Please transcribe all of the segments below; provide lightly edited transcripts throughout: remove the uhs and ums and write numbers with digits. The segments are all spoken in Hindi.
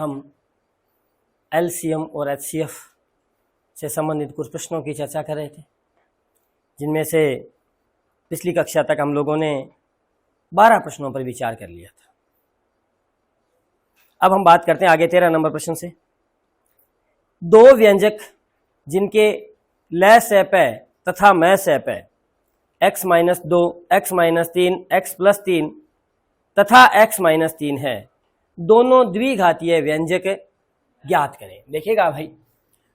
हम एलसीएम और एचसीएफ से संबंधित कुछ प्रश्नों की चर्चा कर रहे थे, जिनमें से पिछली कक्षा तक हम लोगों ने 12 प्रश्नों पर विचार कर लिया था। अब हम बात करते हैं आगे 13 नंबर प्रश्न से। दो व्यंजक जिनके लय सैप है तथा मय सैप है x-2, x-3, x+3 तथा x-3 है, दोनों द्विघातीय व्यंजक ज्ञात करें। देखिएगा भाई,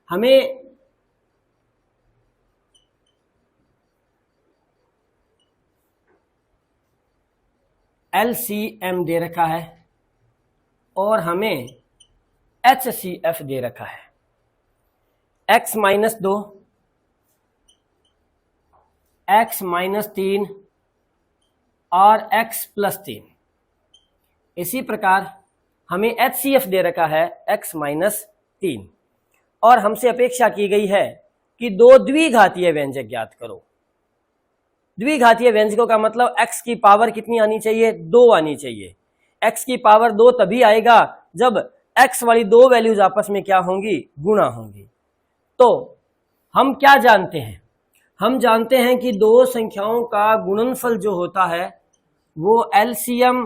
हमें LCM दे रखा है और हमें HCF दे रखा है। x-2, x-3 और x+3। इसी प्रकार हमें HCF दे रखा है x-3 और हमसे अपेक्षा की गई है कि दो द्विघातीय व्यंजक ज्ञात करो। द्विघातीय व्यंजकों का मतलब x की पावर कितनी आनी चाहिए? 2 आनी चाहिए। x की पावर 2 तभी आएगा जब x वाली दो वैल्यूज आपस में क्या होंगी? गुणा होंगी। तो हम क्या जानते हैं? हम जानते हैं कि दो संख्याओं का गुणनफल जो होता है वो LCM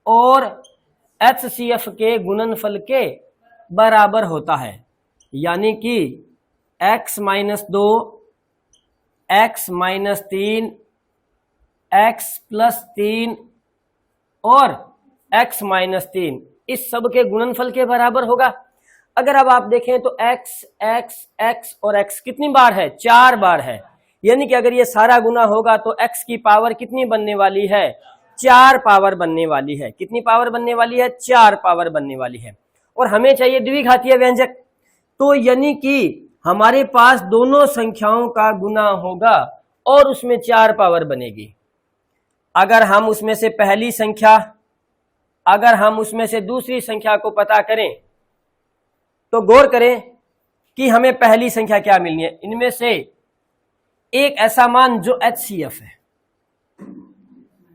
और HCF के गुणनफल के बराबर होता है, यानी कि x-2, x-3, x+3 और x-3 इस सब के गुणनफल के बराबर होगा। अगर अब आप देखें तो x, x, x और x कितनी बार है? 4 बार है। यानी कि अगर ये सारा गुना होगा तो x की पावर कितनी बनने वाली है? 4 पावर बनने वाली है। कितनी पावर बनने वाली है? 4 पावर बनने वाली है। और हमें चाहिए द्विघातीय व्यंजक, तो यानी कि हमारे पास दोनों संख्याओं का गुना होगा और उसमें 4 पावर बनेगी। अगर हम उसमें से पहली संख्या, अगर हम उसमें से दूसरी संख्या को पता करें तो गौर करें कि हमें पहली संख्या क्या मिलनी है। इनमें से एक ऐसा मान जो HCF है।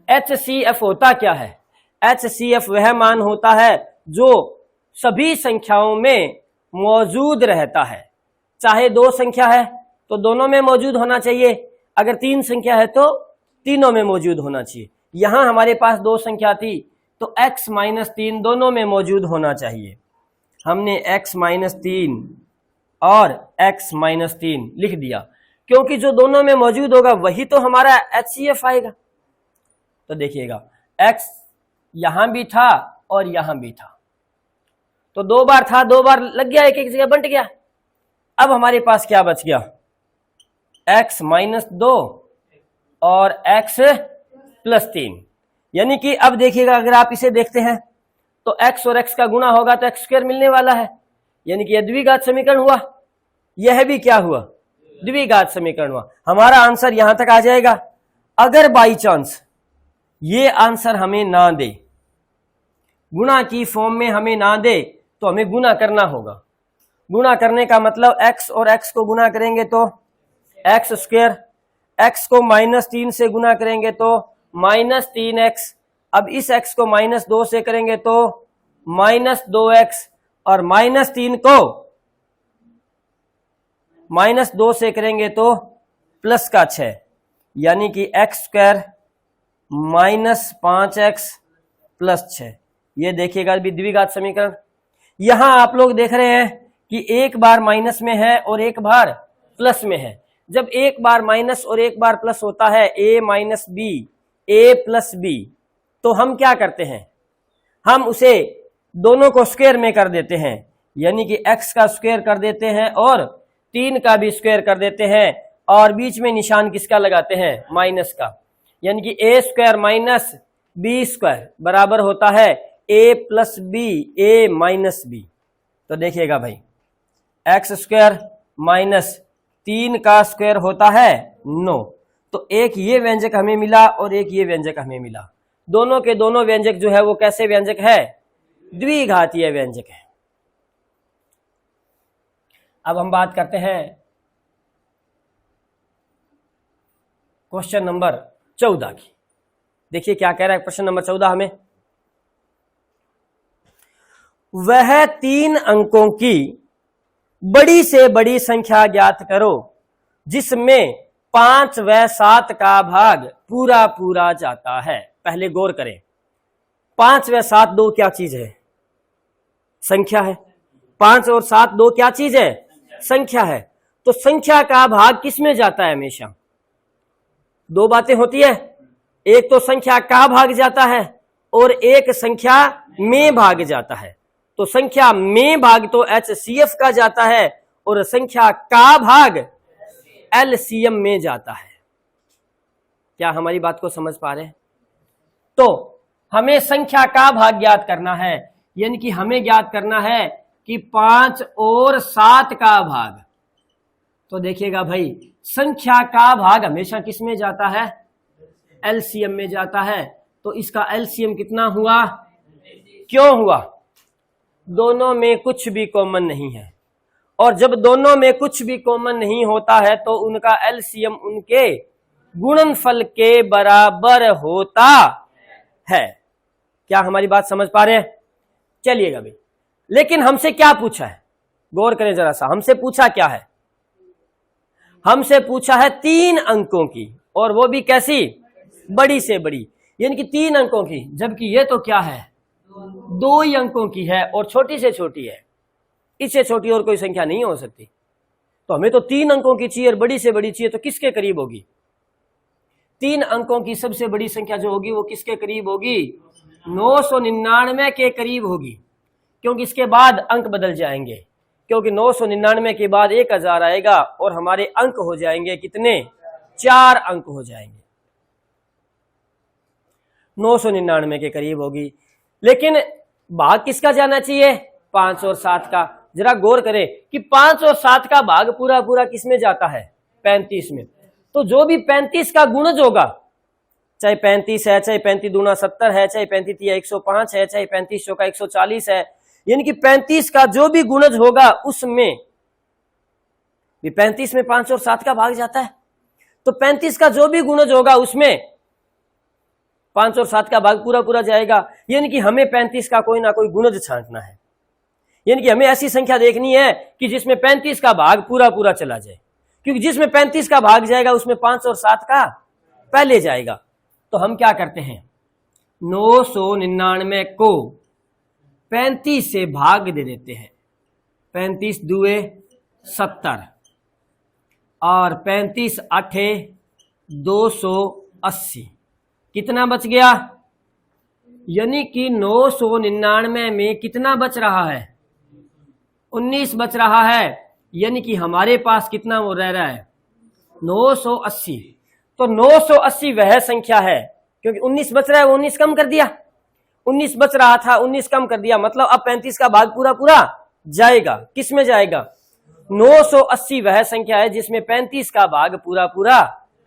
HCF होता क्या है? HCF वह मान होता है जो सभी संख्याओं में मौजूद रहता है। चाहे 2 संख्या है तो दोनों में मौजूद होना चाहिए, अगर 3 संख्या है तो तीनों में मौजूद होना चाहिए। यहां हमारे पास 2 संख्या थी तो x-3 दोनों में मौजूद होना चाहिए। हमने x-3 और x-3 लिख दिया, क्योंकि जो दोनों में मौजूद होगा वही तो हमारा HCF आएगा। तो देखिएगा, x यहां भी था और यहां भी था, तो 2 बार था, 2 बार लग गया, एक जगह बंट गया। अब हमारे पास क्या बच गया? x-2 और x+3। यानी कि अब देखिएगा, अगर आप इसे देखते हैं तो x और x का गुणा होगा तो x² मिलने वाला है, यानी कि यह द्विघात समीकरण हुआ। यह भी क्या हुआ? द्विघात समीकरण हुआ। हमारा आंसर यहां तक आ जाएगा। अगर बाई चांस ये आंसर हमें ना दे, गुणा की फॉर्म में हमें ना दे, तो हमें गुणा करना होगा। गुणा करने का मतलब x और x को गुणा करेंगे तो x², x को -3 से गुणा करेंगे तो -3x, अब इस x को -2 से करेंगे तो -2x, और -3 को -2 से करेंगे तो प्लस का 6, यानी कि x² -5x + 6। ये देखिएगा द्विघात समीकरण। यहां आप लोग देख रहे हैं कि एक बार माइनस में है और एक बार प्लस में है। जब एक बार माइनस और एक बार प्लस होता है, a - b, a + b, तो हम क्या करते हैं? हम उसे दोनों को स्क्वायर में कर देते हैं, यानी कि x का स्क्वायर कर देते हैं और 3 का भी स्क्वायर कर देते हैं, और बीच में निशान किसका लगाते हैं? माइनस का, यानी कि a² - b² बराबर होता है a + b, a - b। तो देखिएगा भाई, x² - 3 का स्क्वायर होता है 9। तो एक ये व्यंजक हमें मिला और एक ये व्यंजक हमें मिला। दोनों के दोनों व्यंजक जो है वो कैसे व्यंजक है? द्विघातीय व्यंजक है। अब हम बात करते हैं क्वेश्चन नंबर 14 की। देखिए क्या कह रहा है प्रश्न नंबर 14 हमें। वह 3 अंकों की बड़ी से बड़ी संख्या ज्ञात करो जिसमें 5 व 7 का भाग पूरा पूरा जाता है। पहले गौर करें, 5 व 7 दो क्या चीज है? संख्या है। 5 और 7 दो क्या चीज है? संख्या है। तो संख्या का भाग किस में जाता है? हमेशा दो बातें होती है, एक तो संख्या का भाग जाता है और एक संख्या में भाग जाता है। तो संख्या में भाग तो HCF का जाता है और संख्या का भाग LCM में जाता है। क्या हमारी बात को समझ पा रहे हैं? तो हमें संख्या का भाग ज्ञात करना है, यानी कि हमें ज्ञात करना है कि 5 और 7 का भाग। तो देखिएगा भाई, संख्या का भाग हमेशा किस में जाता है? LCM में जाता है। तो इसका LCM कितना हुआ? क्यों हुआ? दोनों में कुछ भी कॉमन नहीं है, और जब दोनों में कुछ भी कॉमन नहीं होता है तो उनका LCM उनके गुणनफल के बराबर होता है। क्या हमारी बात समझ पा रहे हैं? चलिएगा भाई, लेकिन हमसे क्या पूछा है? गौर करें जरा सा, हमसे पूछा क्या है? हमसे पूछा है 3 अंकों की, और वो भी कैसी? बड़ी से बड़ी, यानी कि 3 अंकों की, जबकि ये तो क्या है? 2 ही अंकों की है और छोटी से छोटी है। इससे छोटी और कोई संख्या नहीं हो सकती। तो हमें तो 3 अंकों की चाहिए और बड़ी से बड़ी चाहिए, तो किसके करीब होगी? 3 अंकों की सबसे बड़ी संख्या जो होगी वो किसके करीब होगी? 999 के करीब होगी, क्योंकि इसके बाद अंक बदल जाएंगे, क्योंकि 999 के बाद 1000 आएगा और हमारे अंक हो जाएंगे कितने? 4 अंक हो जाएंगे। 999 के करीब होगी। लेकिन भाग किसका जाना चाहिए? 5 और 7 का। जरा गौर करें कि 5 और 7 का भाग पूरा पूरा किस में जाता है? 35 में। तो जो भी 35 का गुणज होगा, चाहे 35 है, चाहे 35 दूना 70 है, चाहे 35 तिया 105 है, चाहे 35 चौका 140 है, यानी कि 35 का जो भी गुणज होगा उसमें 35 में 5 और 7 का भाग जाता है। तो 35 का जो भी गुणज होगा उसमें 5 और 7 का भाग पूरा पूरा जाएगा। यानी कि हमें 35 का कोई ना कोई गुणज छांटना है, यानी कि हमें ऐसी संख्या देखनी है कि जिसमें 35 का भाग पूरा पूरा चला जाए, क्योंकि जिसमें 35 का भाग जाएगा उसमें 5 और 7 का पहले जाएगा। तो हम क्या करते हैं? 999 को 35 से भाग दे देते हैं। 35 दुए 70 और 35 आठे 280। कितना बच गया? यानी कि 999 में कितना बच रहा है? 19 बच रहा है। यानी कि हमारे पास कितना वो रह रहा है? 980। तो 980 वह संख्या है, क्योंकि 19 बच रहा है, वो 19 कम कर दिया। 19 बच रहा था, 19 कम कर दिया, मतलब अब 35 का भाग पूरा पूरा जाएगा। किस में जाएगा? 980 वह संख्या है जिसमें 35 का भाग पूरा पूरा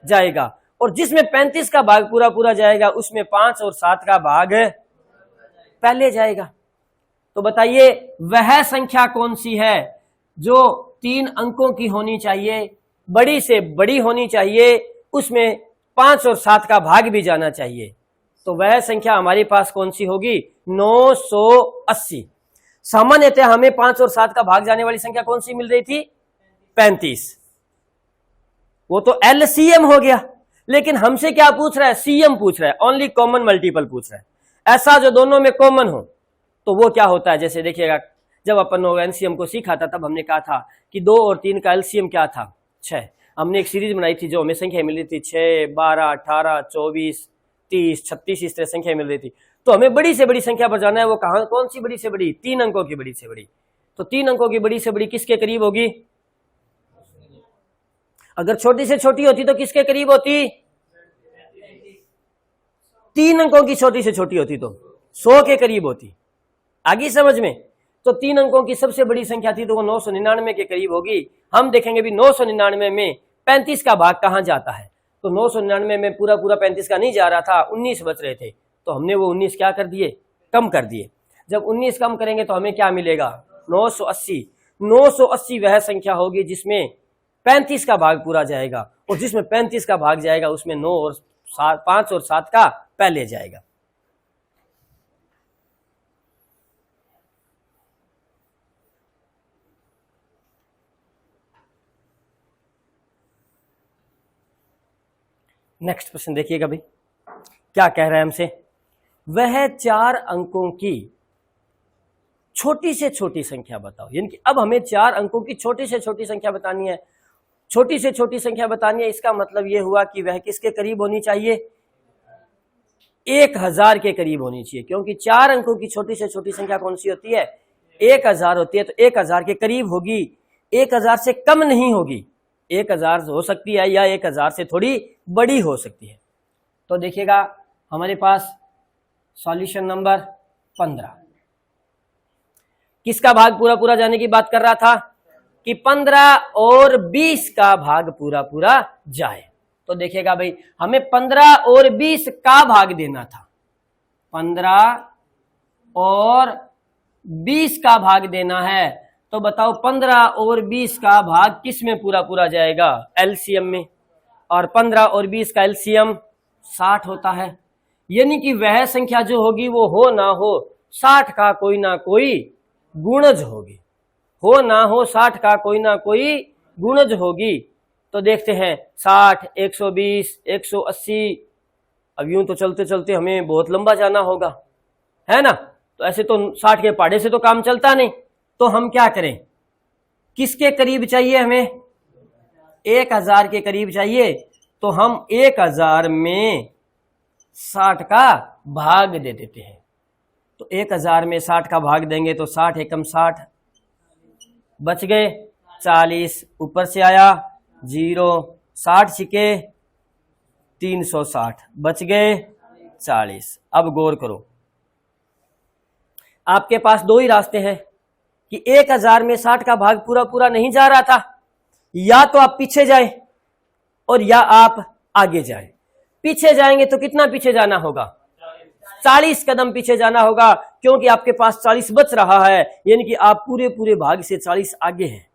जाएगा, और जिसमें 35 का भाग पूरा पूरा जाएगा उसमें 5 और 7 का भाग पहले जाएगा। तो बताइए वह संख्या कौन सी है जो 3 अंकों की होनी चाहिए, बड़ी से बड़ी होनी चाहिए, उसमें 5 और 7 का भाग भी जाना चाहिए? तो वह संख्या हमारे पास कौन सी होगी? 980। सामान्यतः हमें 5 और 7 का भाग जाने वाली संख्या कौन सी मिल रही थी? 35। वो तो LCM हो गया। लेकिन हमसे क्या पूछ रहा है? CM पूछ रहा है, ओनली कॉमन मल्टीपल पूछ रहा है। ऐसा जो दोनों में कॉमन हो, तो वो क्या होता है? जैसे देखिएगा, जब अपन LCM को सीखा था तब हमने कहा था कि 2 और 3 का LCM क्या था? 6। हमने एक सीरीज बनाई थी जो हमें संख्या मिल रही थी 6, 12, 18, 24, 30, 36, इस तरह संख्या मिल रही थी। तो हमें बड़ी से बड़ी संख्या पर जाना है। वो कहां? कौन सी बड़ी से बड़ी? 3 अंकों की बड़ी से बड़ी। तो 3 अंकों की बड़ी से बड़ी किसके करीब होगी? अगर छोटी से छोटी होती तो किसके करीब होती? 3 अंकों की छोटी से छोटी होती तो 100 के करीब होती। आगे समझ में? तो 3 अंकों की सबसे बड़ी संख्या थी तो वो 999 के करीब होगी। हम देखेंगे भी 999 में 35 का भाग कहां जाता है? तो 999 में पूरा पूरा 35 का नहीं जा रहा था, 19 बच रहे थे, तो हमने वो 19 क्या कर दिए? कम कर दिए। जब 19 कम करेंगे तो हमें क्या मिलेगा? 980। 980 वह संख्या होगी जिसमें 35 का भाग पूरा जाएगा, और जिसमें 35 का भाग जाएगा उसमें 9 और 7, 5 और 7 का पहले जाएगा। नेक्स्ट प्रश्न देखिएगा भाई, क्या कह रहा है हमसे, वह 4 अंकों की छोटी से छोटी संख्या बताओ। यानी कि अब हमें 4 अंकों की छोटी से छोटी संख्या बतानी है। छोटी से छोटी संख्या बतानी है, इसका मतलब यह हुआ कि वह किसके करीब होनी चाहिए, 1000 के करीब होनी चाहिए, क्योंकि 4 अंकों की छोटी से छोटी संख्या कौन सी होती है, 1000 होती है। तो 1000 के करीब होगी, 1000 से कम नहीं होगी। 1000 हो सकती है या 1000 से थोड़ी बड़ी हो सकती है। तो देखिएगा हमारे पास सॉल्यूशन नंबर 15 किसका भाग पूरा पूरा जाने की बात कर रहा था कि 15 और 20 का भाग पूरा पूरा जाए। तो देखिएगा भाई, हमें 15 और 20 का भाग देना था, 15 और 20 का भाग देना है। तो बताओ 15 और 20 का भाग किस में पूरा पूरा जाएगा, एलसीएम में। और 15 और 20 का एलसीएम 60 होता है। यानी कि वह संख्या जो होगी वो हो ना हो 60 का कोई ना कोई गुणज होगी, हो ना हो 60 का कोई ना कोई गुणज होगी। तो देखते हैं 60, 120, 180, अब यूं तो चलते चलते हमें बहुत लंबा जाना होगा, है ना। तो ऐसे तो 60 के पहाड़े से तो काम चलता नहीं। तो हम क्या करें, किसके करीब चाहिए हमें, 1000 के करीब चाहिए। तो हम 1000 में 60 का भाग दे देते हैं। तो 1000 में 60 का भाग देंगे तो 60 एकम 60 बच गए, 40 ऊपर से आया 0, 60 छिके 360 बच गए 40। अब गौर करो, आपके पास दो ही रास्ते हैं कि 1000 में 60 का भाग पूरा पूरा नहीं जा रहा था, या तो आप पीछे जाए और या आप आगे जाए। पीछे जाएंगे तो कितना पीछे जाना होगा, 40 कदम पीछे जाना होगा, क्योंकि आपके पास 40 बच रहा है, यानी कि आप पूरे पूरे भाग से 40 आगे हैं।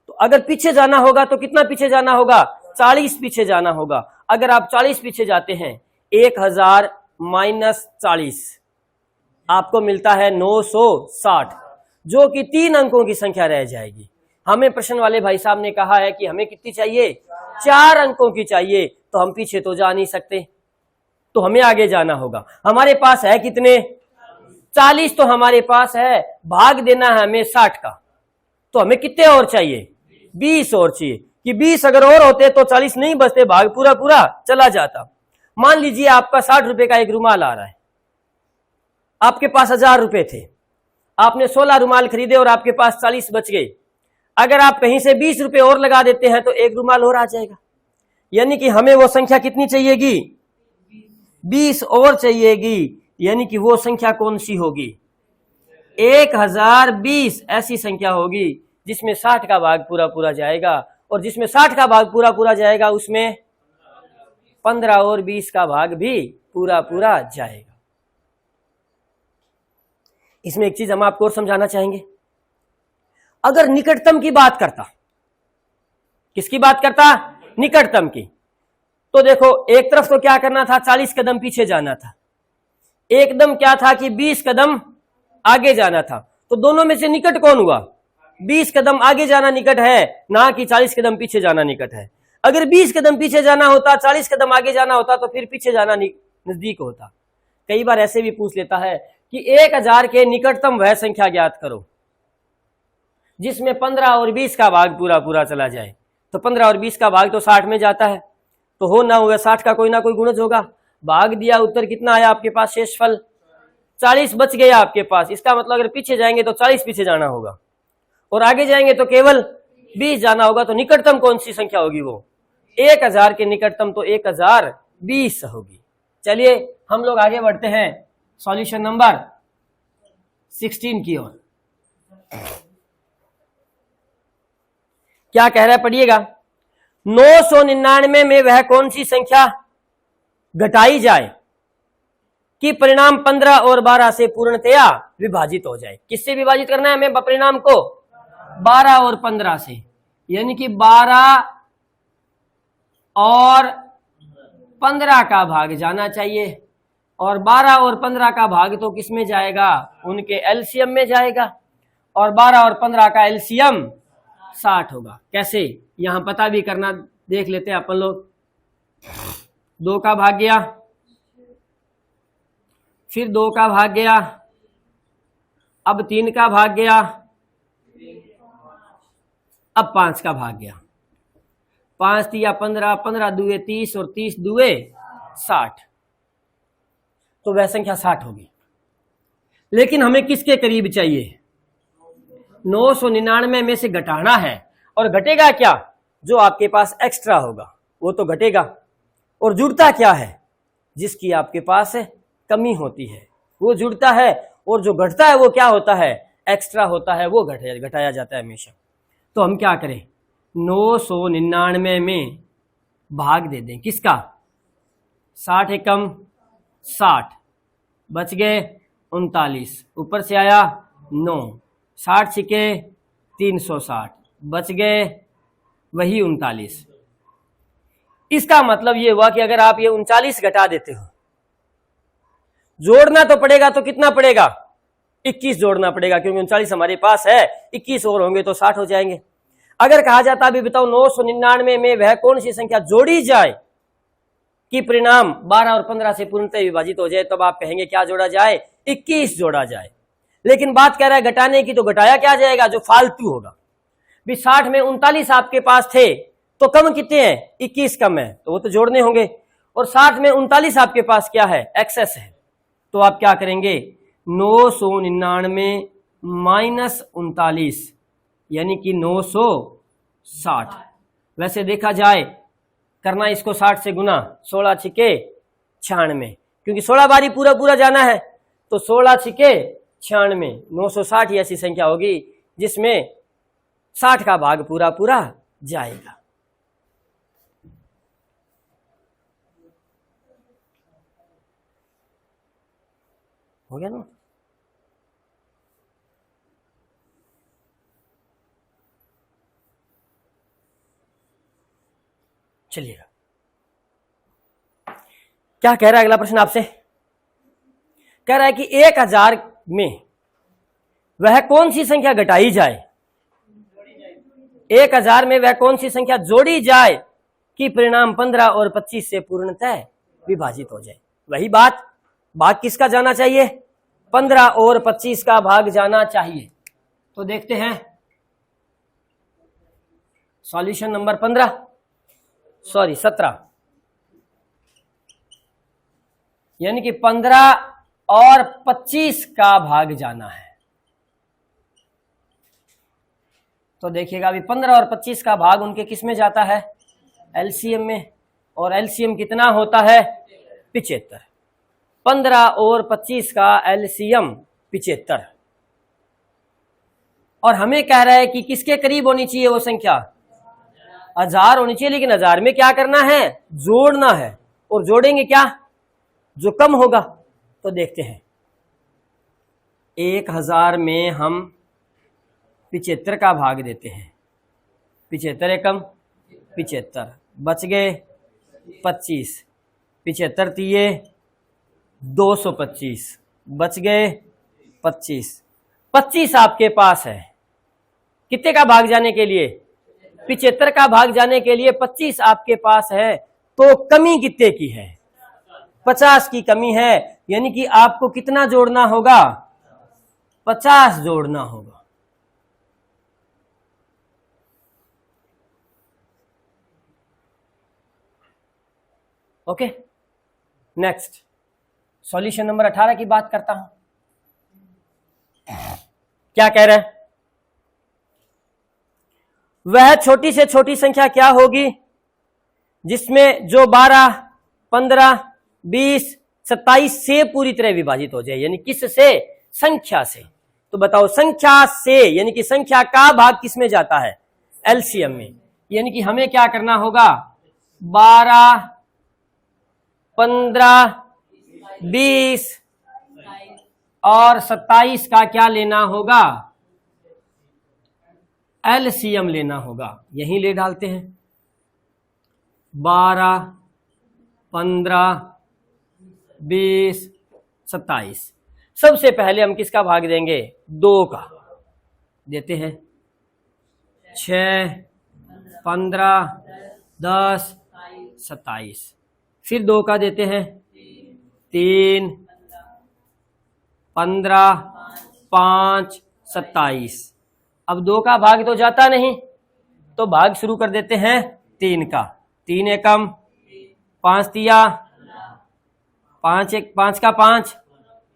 तो अगर पीछे जाना होगा तो कितना पीछे जाना होगा, 40 पीछे जाना होगा। अगर आप 40 पीछे जाते हैं, 1000 माइनस 40 आपको मिलता है 960, जो कि 3 अंकों की संख्या रह जाएगी। हमें प्रश्न वाले भाई साहब ने कहा है कि हमें कितनी चाहिए, 4 अंकों की चाहिए। तो हम पीछे तो जा नहीं सकते, तो हमें आगे जाना होगा। हमारे पास है कितने, 40 तो हमारे पास है, भाग देना है हमें 60 का। तो हमें कितने और चाहिए, 20 और चाहिए, कि 20 अगर और होते तो 40 नहीं बचते, भाग पूरा पूरा चला जाता। मान लीजिए आपका 60 रुपए का एक रुमाल आ रहा है, आपके पास 1000 रुपए थे, आपने 16 रुमाल खरीदे और आपके पास 40 बच गए। अगर आप कहीं से 20 रुपए और लगा देते हैं तो एक रुमाल और आ जाएगा। यानी कि हमें वो संख्या कितनी चाहिएगी, 20 और चाहिएगी। यानी कि वो संख्या कौन सी होगी, 1020 ऐसी संख्या होगी जिसमें 60 का भाग पूरा पूरा जाएगा, और जिसमें 60 का भाग पूरा पूरा जाएगा उसमें 15 और 20 का भाग भी पूरा पूरा जाएगा। इसमें एक चीज हम आपको और समझाना चाहेंगे, अगर निकटतम की बात करता, किसकी बात करता, निकटतम की, तो देखो एक तरफ तो क्या करना था, 40 कदम पीछे जाना था, एकदम क्या था कि 20 कदम आगे जाना था। तो दोनों में से निकट कौन हुआ, 20 कदम आगे जाना निकट है, ना कि 40 कदम पीछे जाना निकट है। अगर 20 कदम पीछे जाना होता, 40 कदम आगे जाना होता, तो फिर पीछे जाना नजदीक होता। कई बार ऐसे भी पूछ लेता है कि 1000 के निकटतम वह संख्या ज्ञात करो जिसमें 15 और 20 का भाग पूरा पूरा चला जाए। तो 15 और 20 का भाग तो 60 में जाता है, तो हो ना हुआ 60 का कोई ना कोई गुणज होगा। भाग दिया, उत्तर कितना आया आपके पास, शेषफल 40 बच गया आपके पास। इसका मतलब अगर पीछे जाएंगे तो 40 पीछे जाना होगा, और आगे जाएंगे तो केवल 20 जाना होगा। तो निकटतम कौन सी संख्या होगी, वो 1000 के निकटतम तो 1020 होगी। चलिए हम लोग आगे बढ़ते हैं सॉल्यूशन नंबर 16 की ओर। क्या कह रहा है पढ़िएगा, 999 में वह कौन सी संख्या घटाई जाए कि परिणाम 15 और 12 से पूर्णतया विभाजित हो जाए। किससे विभाजित करना है हमें परिणाम को, 12 और 15 से। यानी कि 12 और 15 का भाग जाना चाहिए, और 12 और 15 का भाग तो किस में जाएगा, उनके एलसीएम में जाएगा, और 12 और 15 का एलसीएम 60 होगा। कैसे, यहां पता भी करना देख लेते हैं अपन लोग। 2 का भाग गया, फिर 2 का भाग गया, अब 3 का भाग गया, अब 5 का भाग गया। 5 तिया 15, 15 दुए 30 और 30 दुए 60, तो वह संख्या 60 होगी। लेकिन हमें किसके करीब चाहिए? 999 में से घटाना है, और घटेगा क्या? जो आपके पास एक्स्ट्रा होगा वो तो घटेगा, और जुड़ता क्या है? जिसकी आपके पास कमी होती है वो जुड़ता है, और जो घटता है वो क्या होता है? एक्स्ट्रा होता है, वो घटाया जाता है हमेशा। तो हम क्या करें? 999 में भाग दे दें किसका? 60 एकम 60, बच गए 39, ऊपर से आया 9, 60 छिके 360, बच गए वही 39। इसका मतलब ये हुआ कि अगर आप ये 39 घटा देते हो, जोड़ना तो पड़ेगा, तो कितना पड़ेगा? 21 जोड़ना पड़ेगा, क्योंकि 39 हमारे पास है, 21 और होंगे तो 60 हो जाएंगे। अगर कहा जाता अभी बताओ 999 में वह कौन सी संख्या जोड़ी जाए कि परिणाम 12 और 15 से पूर्णतः विभाजित हो जाए, तब आप कहेंगे क्या जोड़ा जाए? 21 जोड़ा जाए। लेकिन बात कह रहा है घटाने की, तो घटाया क्या जाएगा? जो फालतू होगा। भी 60 में 39 आपके पास थे, तो कम कितने हैं? 21 कम है, तो वो तो जोड़ने होंगे। और 60 में 39 आपके पास क्या है? एक्सेस है। तो आप क्या करेंगे? 999 माइनस 39 यानी कि 960। वैसे देखा जाए करना इसको 60 से गुना, 16 छिके 96, क्योंकि 16 बारी पूरा पूरा जाना है, तो 16 छिके 96, 960 ही ऐसी संख्या होगी जिसमें 60 का भाग पूरा पूरा जाएगा। हो गया ना? चलिएगा, क्या कह रहा है अगला प्रश्न आपसे? कह रहा है कि 1000 में वह कौन सी संख्या घटाई जाए? 1000 में वह कौन सी संख्या जोड़ी जाए कि परिणाम 15 और 25 से पूर्णतः विभाजित हो जाए? वही बात, भाग किसका जाना चाहिए? 15 और 25 का भाग जाना चाहिए। तो देखते हैं सॉल्यूशन नंबर 17, यानी कि 15 और 25 का भाग जाना है। तो देखिएगा अभी 15 और 25 का भाग उनके किस में जाता है? एलसीएम में, और एलसीएम कितना होता है? 75। 15 और 25 का एलसीएम 75, और हमें कह रहा है कि किसके करीब होनी चाहिए वो संख्या? 1000 होनी चाहिए। लेकिन 1000 में क्या करना है? जोड़ना है, और जोड़ेंगे क्या? जो कम होगा। तो देखते हैं, 1000 में हम 75 का भाग देते हैं, 75 एकम 75, बच गए 25, 75 तिये 225, बच गए 25। 25 आपके पास है कितने का भाग जाने के लिए? 75 का भाग जाने के लिए 25 आपके पास है, तो कमी कितने की है? 50 की कमी है, यानी कि आपको कितना जोड़ना होगा? 50 जोड़ना होगा। ओके, नेक्स्ट सॉल्यूशन नंबर 18 की बात करता हूं। क्या कह रहे हैं? वह छोटी से छोटी संख्या क्या होगी जिसमें जो 12, 15, 20, 27 से पूरी तरह विभाजित हो जाए? यानी किस से? संख्या से। तो बताओ संख्या से, यानी कि संख्या का भाग किस में जाता है? एलसीएम में। यानी कि हमें क्या करना होगा? 12, 15, 20 और 27 का क्या लेना होगा? एलसीएम लेना होगा। यहीं ले डालते हैं, 12, 15, 20, 27। सबसे पहले हम किसका भाग देंगे? 2 का देते हैं। 6, 15, 10, 27। फिर 2 का देते हैं 3, 15, 5, 27। अब 2 का भाग तो जाता नहीं, तो भाग शुरू कर देते हैं 3 का। 3 एकम 5 तिया 5 का 5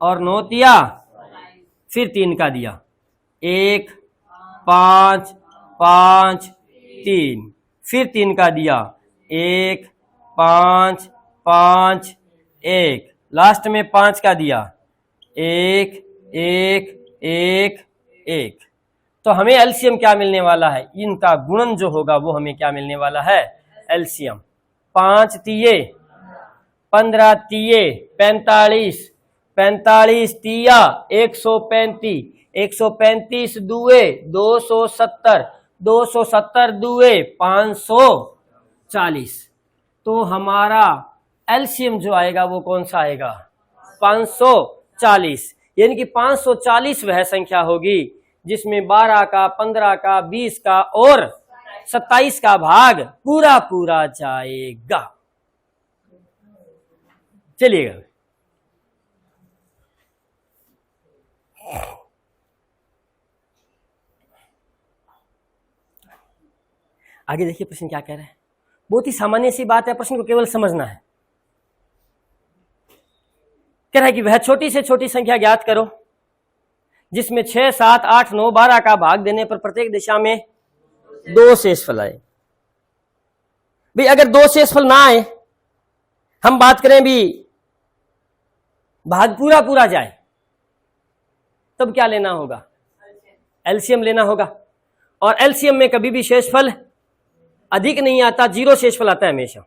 और 9 तिया, फिर 3 का दिया 1, 5, 5, 3, फिर 3 का दिया 1, 5, 5, 1, लास्ट में 5 का दिया 1, 1, 1, 1। तो हमें एलसीएम क्या मिलने वाला है? इनका गुणन जो होगा वो हमें क्या मिलने वाला है? एलसीएम। 5 तिये 15 तिये 45, 45 तिया 135, 135 दुए 270, 270 दुए 540। तो हमारा एलसीएम जो आएगा वो कौन सा आएगा? 540। यानी कि 540 वह संख्या होगी जिसमें 12 का, 15 का, 20 का और 27 का भाग पूरा पूरा जाएगा। चलिएगा आगे देखिए प्रश्न क्या कह रहा है। बहुत ही सामान्य सी बात है, प्रश्न को केवल समझना है। कह रहा है कि वह छोटी से छोटी संख्या ज्ञात करो जिसमें 6, 7, 8, 9, 12 का भाग देने पर प्रत्येक दिशा में 2 शेषफल आए। भाई अगर 2 शेषफल ना आए, हम बात करें भी भाग पूरा पूरा जाए, तब क्या लेना होगा? एलसीएम लेना होगा। और एलसीएम में कभी भी शेषफल अधिक नहीं आता, 0 शेषफल आता है हमेशा।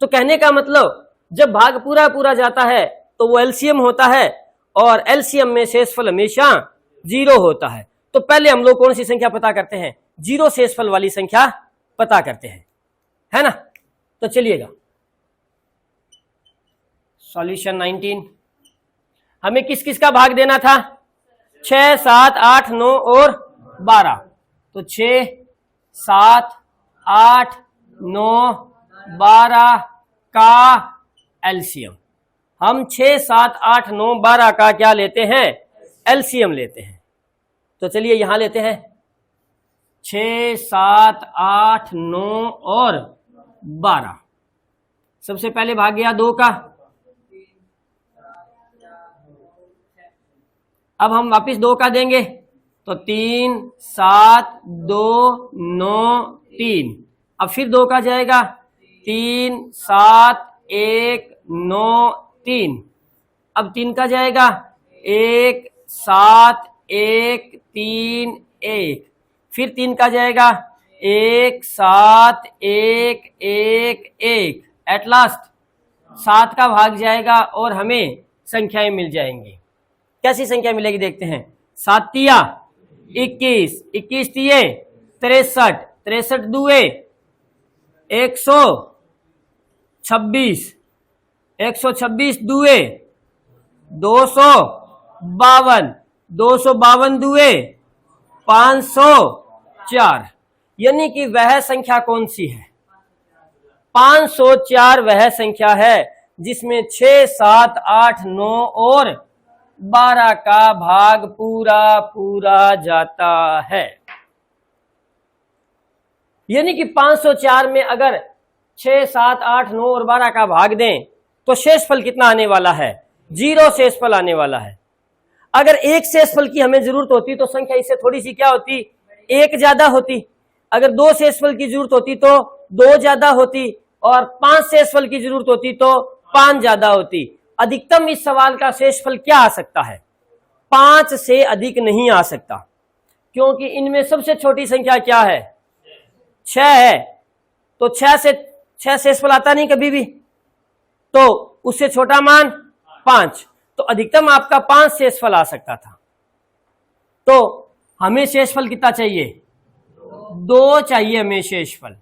तो कहने का मतलब जब भाग पूरा पूरा जाता है तो वो एलसीएम होता है, और एलसीएम में शेषफल हमेशा 0 होता है। तो पहले हम लोग कौन सी संख्या पता करते हैं? 0 शेषफल वाली संख्या पता करते हैं, है ना। तो चलिएगा सॉल्यूशन 19। हमें किस किस का भाग देना था? 6, 7, 8, 9 और 12। तो 6, 7, 8, 9, 12 का एलसीएम। हम 6, 7, 8, 9, 12 का क्या लेते हैं? एलसीएम लेते हैं। तो चलिए यहां लेते हैं 6, 7, 8, 9 और 12। सबसे पहले भाग गया 2 का। अब हम वापस 2 का देंगे तो 3, 7, 2, 9, 3। अब फिर 2 का जाएगा 3, 7, 1, 9, 3। अब 3 का जाएगा 1, 7, 1, 3, 1। फिर 3 का जाएगा 1, 7, 1, 1, 1। एट लास्ट 7 का भाग जाएगा और हमें संख्याएं मिल जाएंगी। कैसी संख्या मिलेगी देखते हैं। 7 तिया 21, 21 तिये 63, 63 दुए 126, 126 दुए 252, 252 दुए 504। यानी कि वह संख्या कौन सी है? 504 वह संख्या है जिसमें 6, 7, 8, 9 और 12 का भाग पूरा पूरा जाता है। यानी कि 504 में अगर 6, 7, 8, 9 और 12 का भाग दें तो शेषफल कितना आने वाला है? 0 शेषफल आने वाला है। अगर 1 शेषफल की हमें जरूरत होती तो संख्या इससे थोड़ी सी क्या होती? 1 ज्यादा होती। अगर 2 शेषफल की जरूरत होती तो 2 ज्यादा होती, और 5 शेषफल की जरूरत होती तो 5 ज्यादा होती। अधिकतम इस सवाल का शेषफल क्या आ सकता है? 5 से अधिक नहीं आ सकता, क्योंकि इनमें सबसे छोटी संख्या क्या है? 6 है। तो 6 से 6 शेषफल आता नहीं कभी भी, तो उससे छोटा मान 5। तो अधिकतम आपका 5 शेषफल आ सकता था। तो हमें शेषफल कितना चाहिए? 2 चाहिए हमें शेषफल।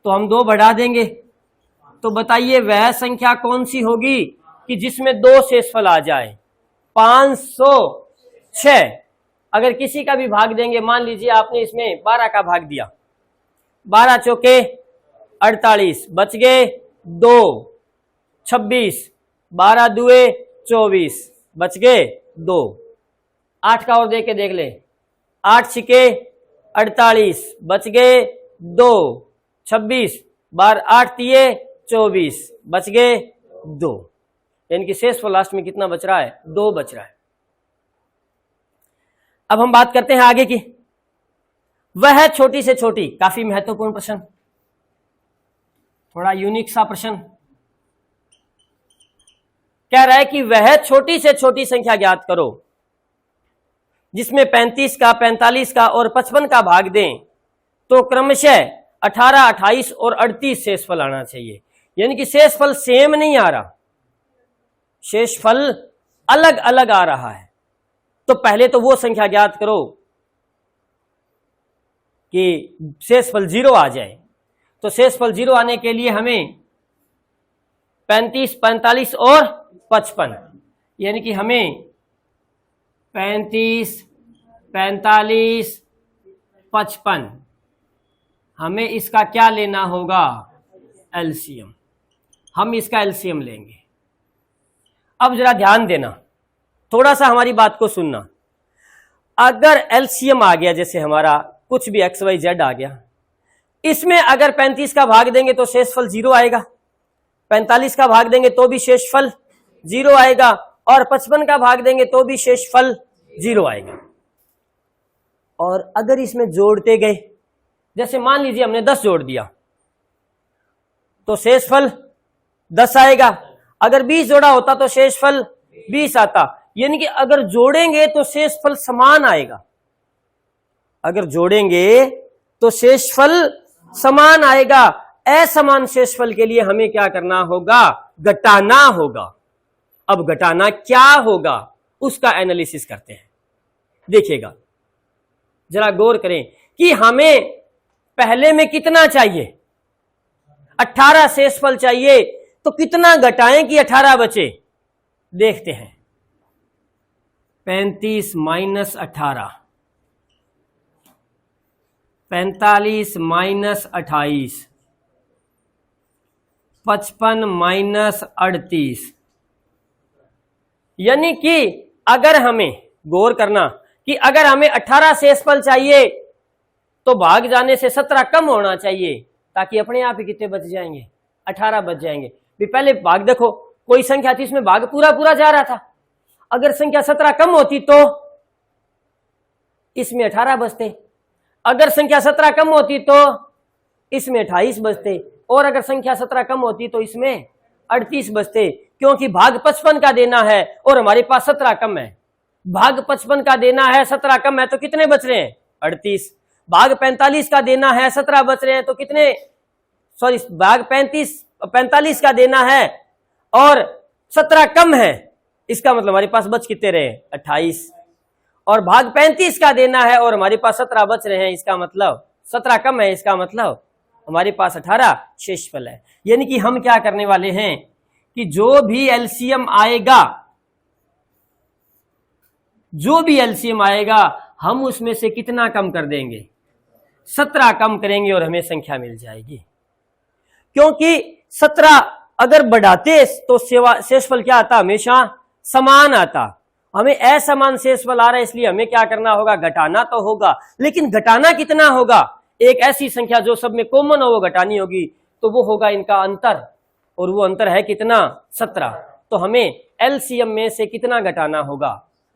तो हम 2 बढ़ा देंगे। तो बताइए वह संख्या कौन सी होगी कि जिसमें 2 शेषफल आ जाए? 506। अगर किसी का भी भाग देंगे, मान लीजिए आपने इसमें 12 का भाग दिया, 12 चौके 48, बच गए 2, 26, 12 दुए 24, बच गए 2। 8 का और देख के देख ले, 8 छिके 48, बच गए 2, 26, 12 8 तिये 24, बच गए 2। यानी कि शेषफल लास्ट में कितना बच रहा है? 2 बच रहा है। अब हम बात करते हैं आगे की। वह छोटी से छोटी, काफी महत्वपूर्ण प्रश्न, थोड़ा यूनिक सा प्रश्न कह रहा है कि वह छोटी से छोटी संख्या ज्ञात करो जिसमें 35 का, 45 का और 55 का भाग दें तो क्रमशः 18, 28 और 38 शेषफल आना चाहिए। यानी कि शेषफल सेम नहीं आ रहा, शेषफल अलग अलग आ रहा है। तो पहले तो वो संख्या ज्ञात करो कि शेषफल 0 आ जाए। तो शेषफल 0 आने के लिए हमें 35, 45 और 55, यानी कि हमें 35, 45, 55, हमें इसका क्या लेना होगा? एलसीएम। हम इसका एलसीएम लेंगे। अब जरा ध्यान देना, थोड़ा सा हमारी बात को सुनना। अगर एलसीएम आ गया, जैसे हमारा कुछ भी एक्स वाई जेड आ गया, इसमें अगर 35 का भाग देंगे तो शेषफल 0 आएगा, 45 का भाग देंगे तो भी शेषफल 0 आएगा, और 55 का भाग देंगे तो भी शेषफल 0 आएगा। और अगर इसमें जोड़ते गए, जैसे मान लीजिए हमने 10 जोड़ दिया तो शेषफल 10 आएगा। अगर 20 जोड़ा होता तो शेषफल 20 आता। यानी कि अगर जोड़ेंगे तो शेषफल समान आएगा, अगर जोड़ेंगे तो शेषफल समान आएगा। असमान शेषफल के लिए हमें क्या करना होगा? घटाना होगा। अब घटाना क्या होगा उसका एनालिसिस करते हैं। देखिएगा, जरा गौर करें कि हमें पहले में कितना चाहिए? 18 शेषफल चाहिए, तो कितना घटाएं कि 18 बचे? देखते हैं। 35 माइनस 18, 45 माइनस 28, 55 माइनस 38। यानी कि अगर हमें, गौर करना, कि अगर हमें 18 शेषफल चाहिए तो भाग जाने से 17 कम होना चाहिए, ताकि अपने आप ही कितने बच जाएंगे? 18 बच जाएंगे। भी पहले भाग देखो, कोई संख्या थी इसमें भाग पूरा पूरा जा रहा था, अगर संख्या 17 कम होती तो इसमें 18 बचते, अगर संख्या 17 कम होती तो इसमें 28 बचते, और अगर संख्या 17 कम होती तो इसमें 38 बचते। क्योंकि भाग 55 का देना है और हमारे पास 17 कम है। भाग 55 का देना है, 17 कम है, तो कितने बच रहे हैं? 38। भाग 45 का देना है, 17 बच रहे हैं, तो कितने, सॉरी, भाग 45 का देना है और 17 कम है, इसका मतलब हमारे पास बच कितने रहे? 28। और भाग 35 का देना है और हमारे पास 17 बच रहे हैं, इसका मतलब 17 कम है, इसका मतलब हमारे पास 18 शेषफल है। यानी कि हम क्या करने वाले हैं कि जो भी एलसीएम आएगा, जो भी एलसीएम आएगा, हम उसमें से कितना कम कर देंगे? 17 कम करेंगे और हमें संख्या मिल जाएगी। क्योंकि 17 अगर बढ़ाते तो शेषफल क्या आता? हमेशा समान आता। हमें असमान शेषफल आ रहा है, इसलिए हमें क्या करना होगा? घटाना तो होगा, लेकिन घटाना कितना होगा? एक ऐसी संख्या जो सब में कॉमन हो वो घटानी होगी, तो वो होगा इनका अंतर, और वो अंतर है कितना? 17। तो हमें एलसीएम में से कितना घटाना होगा?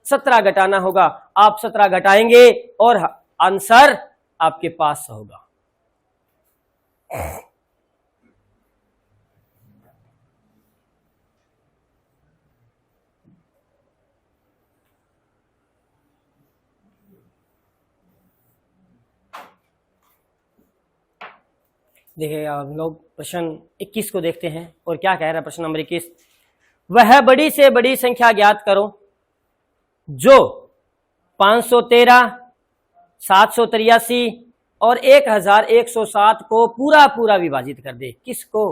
17 घटाना होगा। आप 17 घटाएंगे और आंसर आपके पास होगा। देखिए, हम लोग प्रश्न 21 को देखते हैं और क्या कह रहा है प्रश्न नंबर 21। वह बड़ी से बड़ी संख्या ज्ञात करो जो 513, 783 और 1107 को पूरा पूरा विभाजित कर दे। किसको?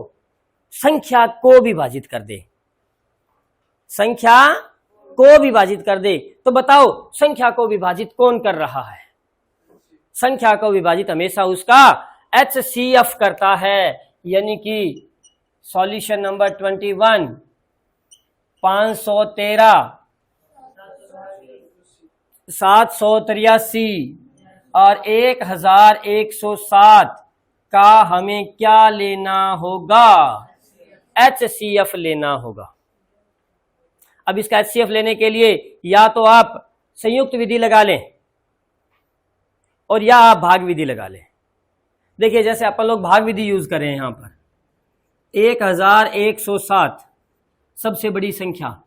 संख्या को विभाजित कर दे, संख्या को विभाजित कर दे। तो बताओ, संख्या को विभाजित कौन कर रहा है? संख्या को विभाजित हमेशा उसका HCF करता है। यानी कि सॉल्यूशन नंबर 21 513 783 और 1107 का हमें क्या लेना होगा? HCF लेना होगा। अब इसका HCF लेने के लिए या तो आप संयुक्त विधि लगा लें और या आप भाग विधि लगा लें। देखिए जैसे अपन लोग भाग विधि यूज कर रहे हैं, यहां पर 1107 सबसे बड़ी संख्या,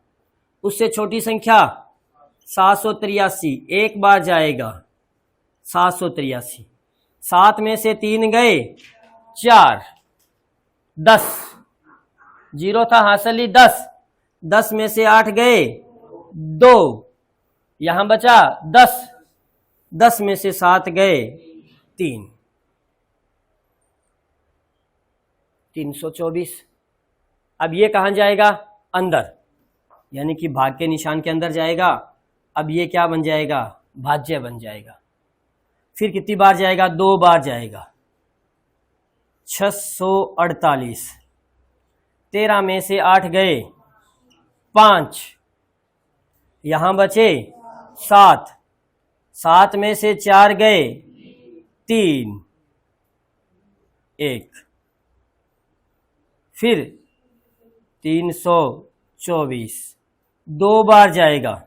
उससे छोटी संख्या 783, एक बार जाएगा 783, 7 में से 3 गए 4, 10 जीरो था हासिल 10, 10 में से 8 गए 2, यहां बचा 10, 10 में से 7 गए 3, 324। अब ये कहां जाएगा? अंदर, यानी कि भाग के निशान के अंदर जाएगा। अब ये क्या बन जाएगा? भाज्य बन जाएगा। फिर कितनी बार जाएगा? 2 बार जाएगा। 648, 13 में से 8 गए 5, यहां बचे 7, 7 में से 4 गए 3, 1, फिर 324, 2 बार जाएगा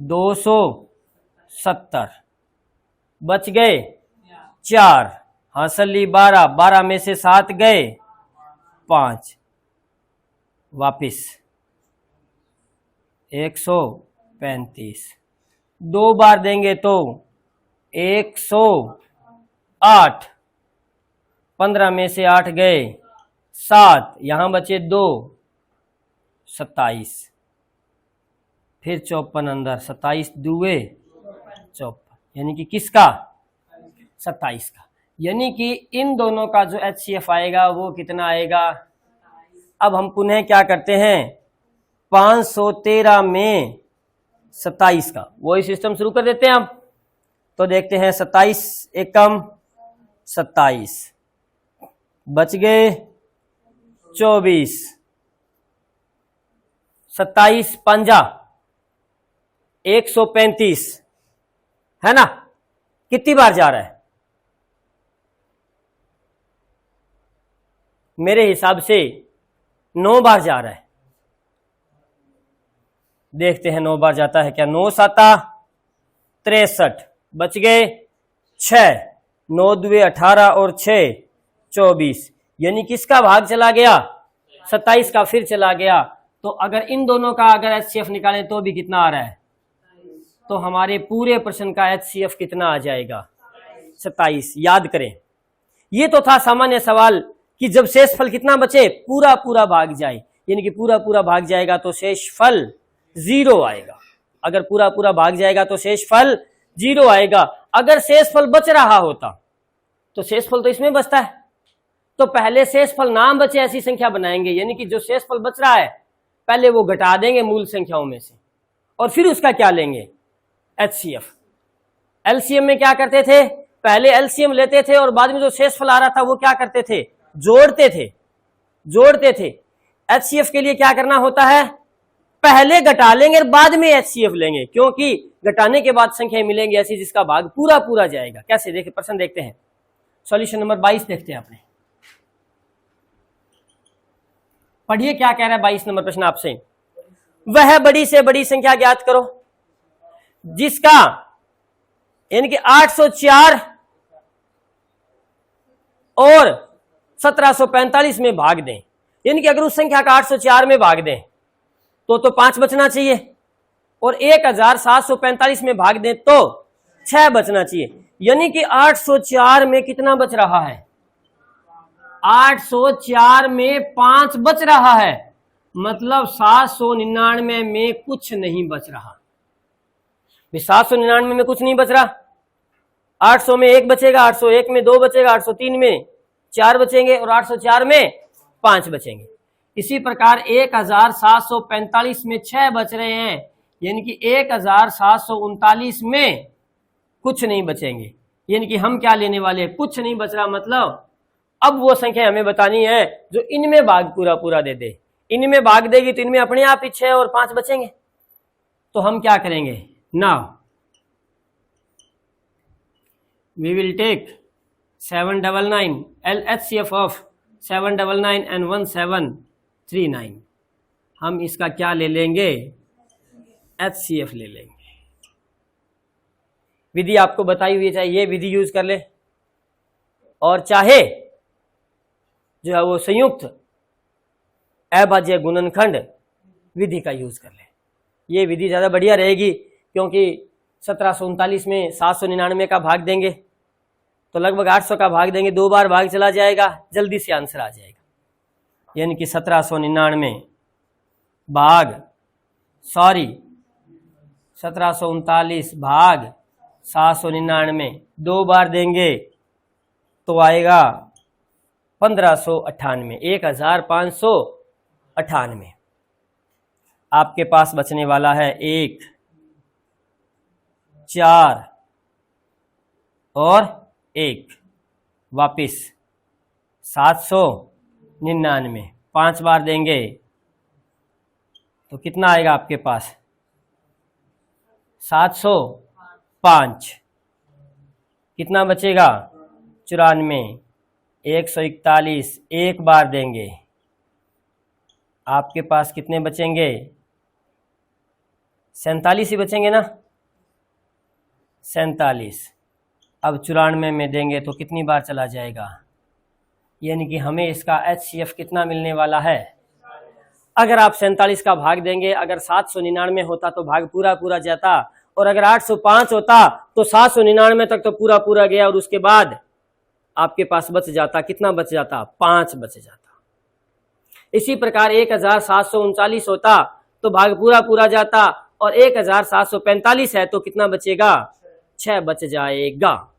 270, बच गए 4, हासिल 12, 12 में से 7 गए 5, वापिस 135, 2 बार देंगे तो 108, 15 में से 8 गए 7, यहां बचे 2, 27, फिर 54 अंदर, 27 दुए 54, यानी कि किसका? 27 का। यानी कि इन दोनों का जो HCF आएगा वो कितना आएगा? अब हम पुनः क्या करते हैं? 513 में 27 का वही सिस्टम शुरू कर देते हैं हम। तो देखते हैं 27 एकम 27, बच गए 24, 27 पंजा 135, है ना? कितनी बार जा रहा है? मेरे हिसाब से 9 बार जा रहा है। देखते हैं 9 बार जाता है क्या? 9 7 63, बच गए 6, 9 दुए 18 और 6 24, यानी किसका भाग चला गया? 27 का फिर चला गया। तो अगर इन दोनों का अगर HCF निकालें तो भी कितना आ रहा है? तो हमारे पूरे प्रश्न का HCF कितना आ जाएगा? 27। याद करें, ये तो था सामान्य सवाल कि जब शेषफल कितना बचे? पूरा पूरा भाग जाए, यानी कि पूरा पूरा भाग जाएगा तो शेषफल 0 आएगा। अगर पूरा पूरा भाग जाएगा तो शेषफल 0 आएगा। अगर शेषफल बच रहा होता तो शेषफल तो इसमें बचता है, तो पहले शेषफल नाम बचे ऐसी संख्या बनाएंगे, यानी कि जो शेषफल बच रहा है पहले वो घटा देंगे मूल संख्याओं में से और फिर उसका क्या लेंगे? HCF। LCM में क्या करते थे? पहले LCM लेते थे और बाद में जो शेषफल आ रहा था वो क्या करते थे? जोड़ते थे। HCF के लिए क्या करना होता है? पहले घटा लेंगे और बाद में HCF लेंगे, क्योंकि घटाने के बाद संख्या मिलेंगी ऐसी जिसका भाग पूरा पूरा जाएगा। कैसे? देखिए प्रश्न देखते हैं, सॉल्यूशन नंबर 22 देखते हैं। आपने पढ़िए क्या कह रहा है 22 नंबर प्रश्न आपसे। वह बड़ी से बड़ी संख्या ज्ञात करो जिसका यानी कि 804 और 1745 में भाग दें। यानी कि अगर उस संख्या का 804 में भाग दें तो 5 बचना चाहिए और 1745 में भाग दें तो 6 बचना चाहिए। यानी कि 804 में कितना बच रहा है? 804 में 5 बच रहा है, मतलब 799 में कुछ नहीं बच रहा। 799 में कुछ नहीं बच रहा। 800 में 1 बचेगा, 801 में 2 बचेगा, 803 में 4 बचेंगे और 804 में 5 बचेंगे। इसी प्रकार 1745 में 6 बच रहे हैं, यानी कि 1739 में कुछ नहीं बचेंगे। यानी कि हम क्या लेने वाले हैं? कुछ नहीं बच रहा, मतलब अब वो संख्या हमें बतानी है जो इनमें भाग पूरा पूरा दे दे। इनमें भाग देगी तो इनमें अपने आप ही 6 और 5 बचेंगे। तो हम क्या करेंगे, now we will take 799 LHCF of 799 and 1739। हम इसका क्या ले लेंगे, HCF ले लेंगे। विधि आपको बताई हुई है, चाहे ये विधि यूज कर ले और चाहे जो है वो संयुक्त अभाज्य गुणनखंड विधि का यूज कर ले। ये विधि ज्यादा बढ़िया रहेगी, क्योंकि 1739 में 799 का भाग देंगे तो लगभग 800 का भाग देंगे, 2 बार भाग चला जाएगा, जल्दी से आंसर आ जाएगा। यानी कि 1799 भाग 1739 भाग 799 2 बार देंगे तो आएगा 1598, 1598। आपके पास बचने वाला है 1, 4 और 1, वापिस 799 5 बार देंगे तो कितना आएगा आपके पास, 705। कितना बचेगा, 94, 141 1 बार देंगे, आपके पास कितने बचेंगे, 47 ही बचेंगे ना, 47। अब 94 में देंगे तो कितनी बार चला जाएगा, यानी कि हमें इसका HCF कितना मिलने वाला है। अगर आप 47 का भाग देंगे, अगर 799 होता तो भाग पूरा पूरा जाता, और अगर 805 होता तो 799 तक तो पूरा पूरा गया, और उसके बाद आपके पास बच जाता, कितना बच जाता, 5 बच जाता। इसी प्रकार 1739 होता तो भाग पूरा पूरा जाता, और 1745 है तो कितना बचेगा, 6 बच जाएगा।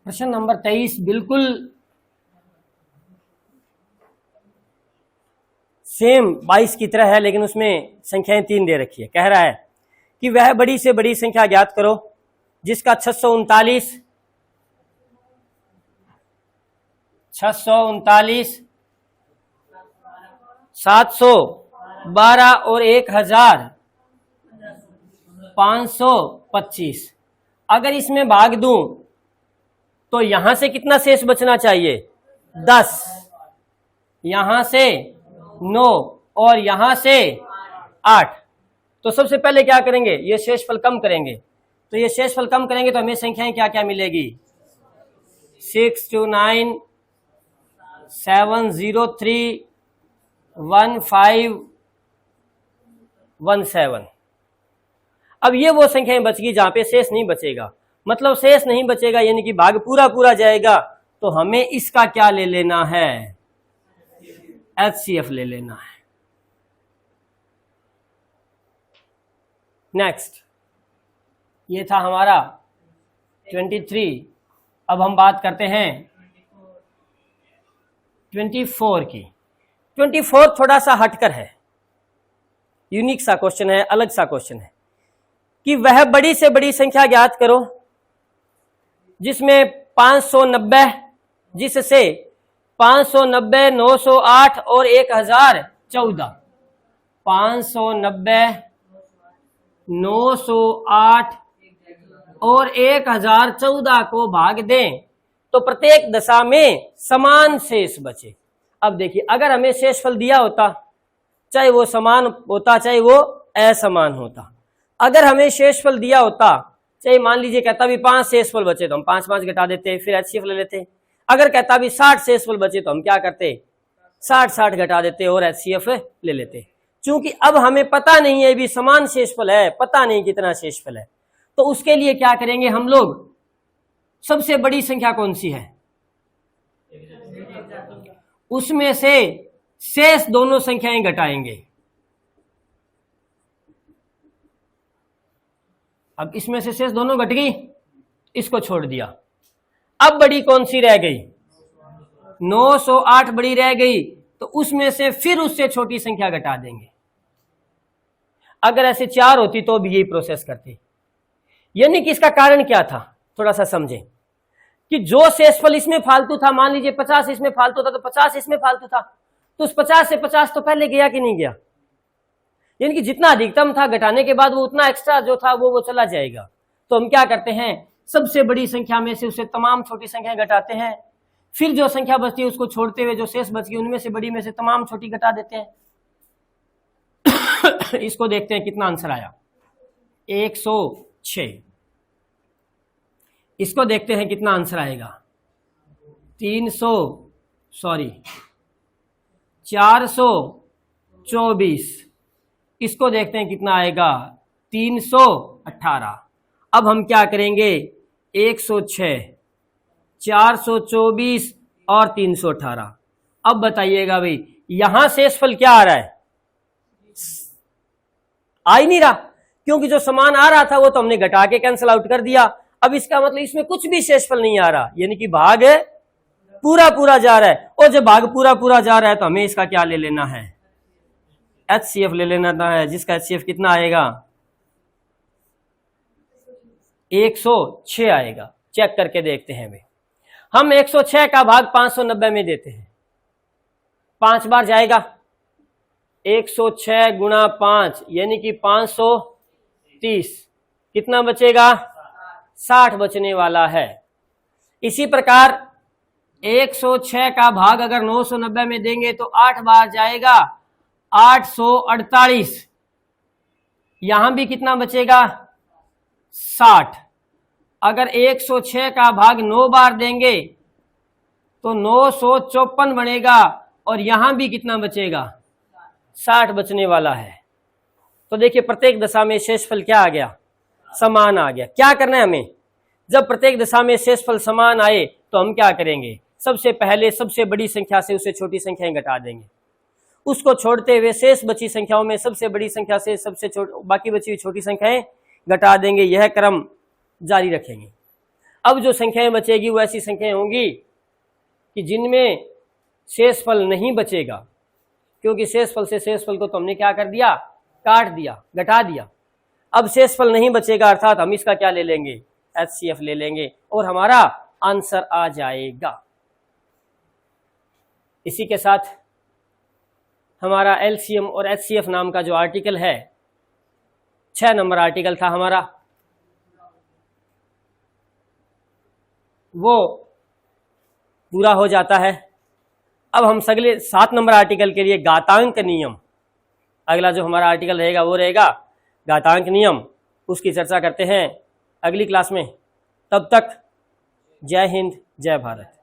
प्रश्न नंबर 23 बिल्कुल सेम 22 की तरह है, लेकिन उसमें संख्याएं 3 दे रखी है। कह रहा है कि वह बड़ी से बड़ी संख्या ज्ञात करो जिसका 639 712 और 1525। अगर इसमें भाग दूं तो यहां से कितना शेष बचना चाहिए, 10, यहां से 9 और यहां से 8। तो सबसे पहले क्या करेंगे, ये शेषफल कम करेंगे। तो ये शेषफल कम करेंगे तो हमें संख्याएं क्या क्या मिलेगी, 629 703 1517। अब ये वो संख्याएं बच गई जहां पे शेष नहीं बचेगा, मतलब शेष नहीं बचेगा यानी कि भाग पूरा पूरा जाएगा। तो हमें इसका क्या ले लेना है, HCF ले लेना है। नेक्स्ट, ये था हमारा 23। अब हम बात करते हैं 24 की। 24 थोड़ा सा हटकर है, यूनिक सा क्वेश्चन है, अलग सा क्वेश्चन है कि वह बड़ी से बड़ी संख्या ज्ञात करो जिसमें 590, जिससे 590, 908 और 1014, 590, 908 और 1014 को भाग दें तो प्रत्येक दशा में समान शेष बचे। अब देखिए, अगर हमें शेषफल दिया होता, चाहे वो समान होता चाहे वो असमान होता, अगर हमें शेषफल दिया होता, चाहे मान लीजिए कहता भी 5 शेषफल बचे तो हम 5 5 घटा देते, फिर HCF ले लेते। अगर कहता भी 60 शेषफल बचे तो हम क्या करते, 60 घटा देते और HCF ले लेते। चूंकि अब हमें पता नहीं है भी समान शेषफल है, पता नहीं कितना शेषफल है, तो उसके लिए क्या करेंगे हम लोग, सबसे बड़ी संख्या कौन सी है, उसमें से शेष दोनों संख्याएं घटाएंगे। अब इसमें से शेष दोनों घट गई, इसको छोड़ दिया। अब बड़ी कौन सी रह गई, 908 बड़ी रह गई, तो उसमें से फिर उससे छोटी संख्या घटा देंगे। अगर ऐसे 4 होती तो भी यही प्रोसेस करती। यानी कि इसका कारण क्या था, थोड़ा सा समझें कि जो शेषफल इसमें फालतू था, मान लीजिए 50 इसमें फालतू था, तो 50 इसमें फालतू था, तो उस 50 से 50 तो पहले गया कि नहीं गया। यानी कि जितना अधिकतम था घटाने के बाद वो उतना एक्स्ट्रा जो था वो चला जाएगा। तो हम क्या करते हैं, सबसे बड़ी संख्या में से उसे तमाम छोटी संख्या घटाते हैं, फिर जो संख्या बचती है उसको छोड़ते हुए जो शेष बच गई उनमें से बड़ी में से तमाम छोटी घटा देते हैं। इसको देखते हैं कितना आंसर आया, 106। इसको देखते हैं कितना आंसर आएगा, 424। इसको देखते हैं कितना आएगा, 318। अब हम क्या करेंगे, 106, 424 और 318। अब बताइएगा भाई यहां शेषफल क्या आ रहा है, आ ही नहीं रहा, क्योंकि जो समान आ रहा था वो तो हमने घटा के कैंसिल आउट कर दिया। अब इसका मतलब इसमें कुछ भी शेषफल नहीं आ रहा, यानी कि भाग पूरा पूरा जा रहा है। और जब भाग पूरा पूरा जा रहा है तो हमें इसका क्या ले लेना है, HCF ले लेना है, जिसका HCF कितना आएगा, 106 आएगा। चेक करके देखते हैं भाई, हम 106 का भाग 590 में देते हैं, 5 बार जाएगा, 106 गुणा 5 यानी कि 530, कितना बचेगा, 60 बचने वाला है। इसी प्रकार 106 का भाग अगर 990 में देंगे तो 8 बार जाएगा, 848, यहां भी कितना बचेगा, 60। अगर 106 का भाग 9 बार देंगे तो 954 बनेगा, और यहां भी कितना बचेगा, 60 बचने वाला है। तो देखिए प्रत्येक दशा में शेषफल क्या आ गया, समान आ गया। क्या करना है हमें, जब प्रत्येक दशा में शेषफल समान आए तो हम क्या करेंगे, सबसे पहले सबसे बड़ी संख्या से उससे छोटी संख्याएं घटा देंगे, उसको छोड़ते हुए शेष बची संख्याओं में सबसे बड़ी संख्या से सबसे बाकी बची हुई छोटी संख्याएं घटा देंगे। यह क्रम जारी रखेंगे। अब जो संख्याएं बचेगी वो ऐसी संख्याएं होंगी कि जिनमें शेषफल नहीं बचेगा, क्योंकि शेषफल से शेषफल को तो हमने क्या कर दिया, काट दिया, घटा दिया। अब शेषफल नहीं बचेगा, अर्थात हम इसका क्या ले लेंगे, HCF ले लेंगे और हमारा आंसर आ जाएगा। इसी के साथ हमारा LCM और HCF नाम का जो आर्टिकल है, 6 नंबर आर्टिकल था हमारा, वो पूरा हो जाता है। अब हम अगले 7 नंबर आर्टिकल के लिए घातांक नियम, अगला जो हमारा आर्टिकल रहेगा वो रहेगा घातांक नियम, उसकी चर्चा करते हैं अगली क्लास में। तब तक जय हिंद, जय भारत।